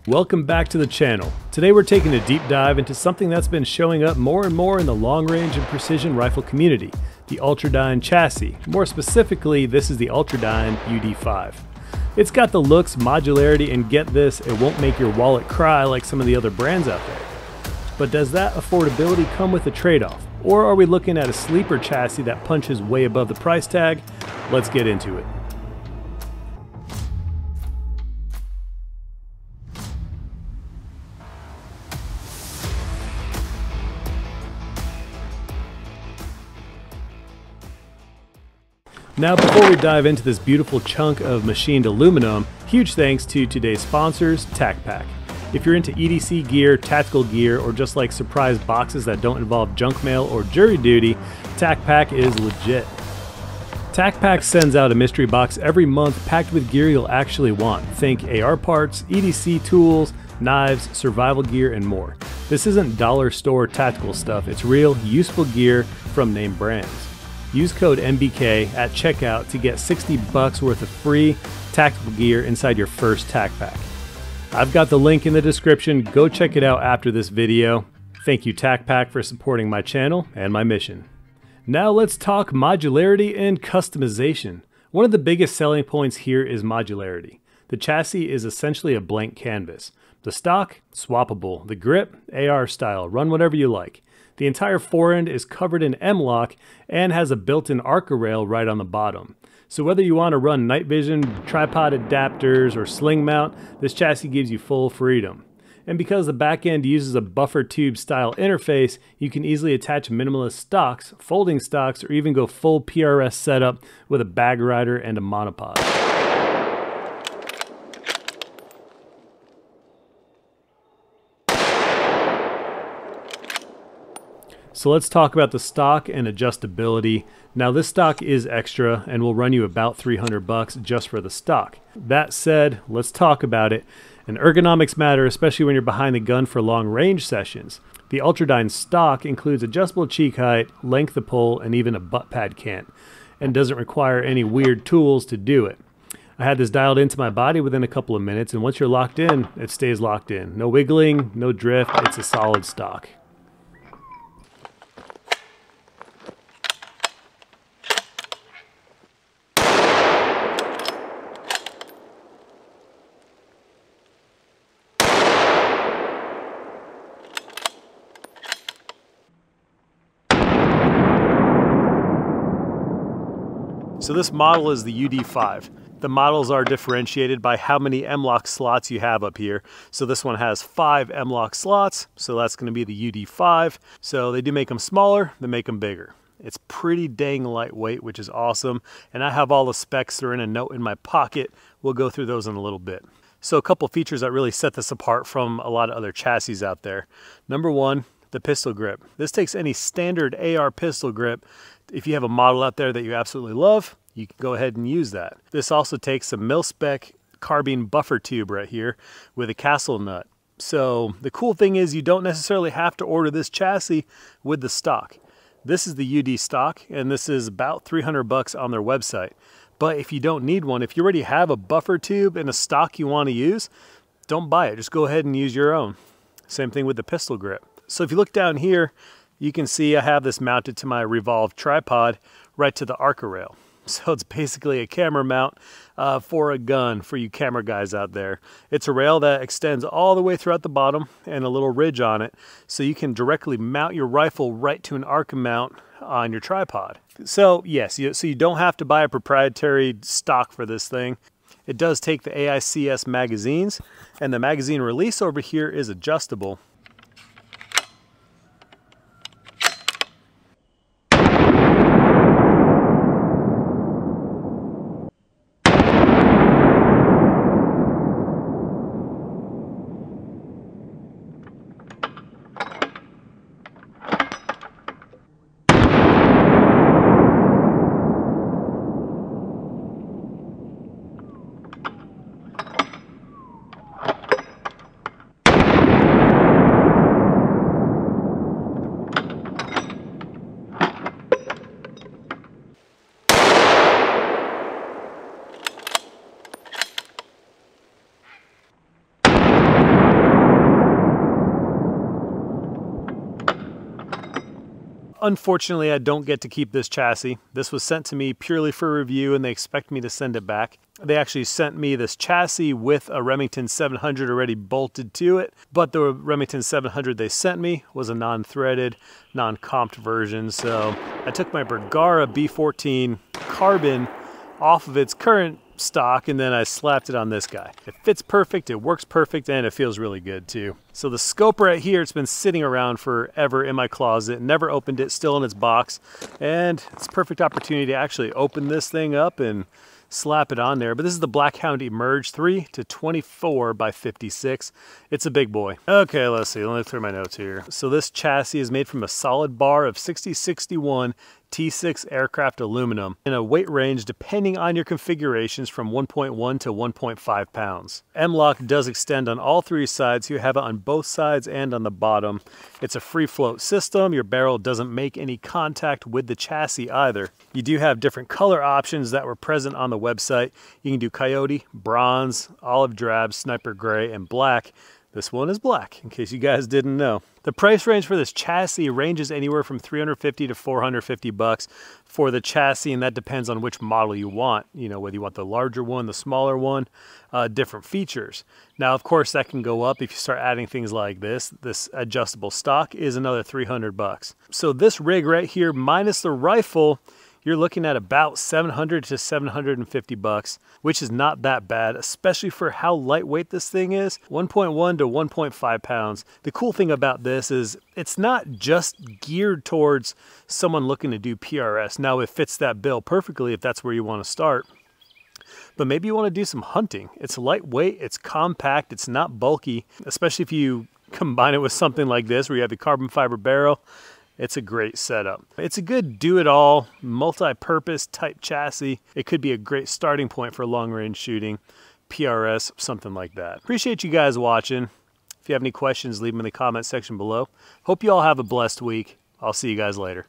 Welcome back to the channel. Today we're taking a deep dive into something that's been showing up more and more in the long range and precision rifle community, the Ultradyne Chassis. More specifically, this is the Ultradyne UD5. It's got the looks, modularity, and get this, it won't make your wallet cry like some of the other brands out there. But does that affordability come with a trade-off? Or are we looking at a sleeper chassis that punches way above the price tag? Let's get into it. Now, before we dive into this beautiful chunk of machined aluminum, huge thanks to today's sponsors, Tacpack. If you're into EDC gear, tactical gear, or just like surprise boxes that don't involve junk mail or jury duty, Tacpack is legit. Tacpack sends out a mystery box every month packed with gear you'll actually want. Think AR parts, EDC tools, knives, survival gear, and more. This isn't dollar store tactical stuff, it's real, useful gear from name brands. Use code MBK at checkout to get 60 bucks worth of free tactical gear inside your first Tacpack. I've got the link in the description. Go check it out after this video. Thank you Tacpack for supporting my channel and my mission. Now let's talk modularity and customization. One of the biggest selling points here is modularity. The chassis is essentially a blank canvas. The stock, swappable. The grip, AR style. Run whatever you like. The entire forend is covered in M-LOK and has a built-in Arca rail right on the bottom. So whether you want to run night vision, tripod adapters, or sling mount, this chassis gives you full freedom. And because the back end uses a buffer tube style interface, you can easily attach minimalist stocks, folding stocks, or even go full PRS setup with a bag rider and a monopod. So let's talk about the stock and adjustability. Now this stock is extra and will run you about 300 bucks just for the stock. That said, let's talk about it. And ergonomics matter, especially when you're behind the gun for long range sessions. The Ultradyne stock includes adjustable cheek height, length of pull, and even a butt pad cant, and doesn't require any weird tools to do it. I had this dialed into my body within a couple of minutes, and once you're locked in, it stays locked in. No wiggling, no drift, it's a solid stock. So this model is the UD5. The models are differentiated by how many M-LOK slots you have up here. So this one has 5 M-LOK slots, so that's going to be the UD5. So they do make them smaller, they make them bigger. It's pretty dang lightweight, which is awesome. And I have all the specs, they're in a note in my pocket. We'll go through those in a little bit. So a couple features that really set this apart from a lot of other chassis out there. Number one, the pistol grip. This takes any standard AR pistol grip. If you have a model out there that you absolutely love, you can go ahead and use that. This also takes a mil-spec carbine buffer tube right here with a castle nut. So the cool thing is you don't necessarily have to order this chassis with the stock. This is the UD stock, and this is about 300 bucks on their website. But if you don't need one, if you already have a buffer tube and a stock you want to use, don't buy it. Just go ahead and use your own. Same thing with the pistol grip. So if you look down here, you can see I have this mounted to my Revolve tripod right to the Arca rail. So it's basically a camera mount for a gun for you camera guys out there. It's a rail that extends all the way throughout the bottom and a little ridge on it, so you can directly mount your rifle right to an Arca mount on your tripod. So yes, so you don't have to buy a proprietary stock for this thing. It does take the AICS magazines, and the magazine release over here is adjustable. Unfortunately, I don't get to keep this chassis. This was sent to me purely for review and they expect me to send it back. They actually sent me this chassis with a Remington 700 already bolted to it, but the Remington 700 they sent me was a non-threaded, non-comped version, so I took my Bergara B14 carbon off of its current stock and then I slapped it on this guy. It fits perfect, it works perfect, and it feels really good too. So the scope right here, it's been sitting around forever in my closet, never opened it, still in its box, and it's a perfect opportunity to actually open this thing up and slap it on there. But this is the Blackhound Emerge 3 to 24 by 56. It's a big boy. Okay, let's see, let me clear my notes here. So this chassis is made from a solid bar of 6061 T6 aircraft aluminum in a weight range depending on your configurations from 1.1 to 1.5 pounds. M-LOK does extend on all three sides. You have it on both sides and on the bottom. It's a free float system. Your barrel doesn't make any contact with the chassis either. You do have different color options that were present on the website. You can do coyote, bronze, olive drab, sniper gray, and black. This one is black, in case you guys didn't know. The price range for this chassis ranges anywhere from $350 to $450 for the chassis, and that depends on which model you want. You know, whether you want the larger one, the smaller one, different features. Now, of course, that can go up if you start adding things like this. This adjustable stock is another $300. So this rig right here, minus the rifle, you're looking at about $700 to $750, which is not that bad, especially for how lightweight this thing is, 1.1 to 1.5 pounds. The cool thing about this is it's not just geared towards someone looking to do PRS. Now, it fits that bill perfectly if that's where you want to start. But maybe you want to do some hunting. It's lightweight, it's compact, it's not bulky, especially if you combine it with something like this where you have the carbon fiber barrel. It's a great setup. It's a good do-it-all, multi-purpose type chassis. It could be a great starting point for long-range shooting, PRS, something like that. Appreciate you guys watching. If you have any questions, leave them in the comment section below. Hope you all have a blessed week. I'll see you guys later.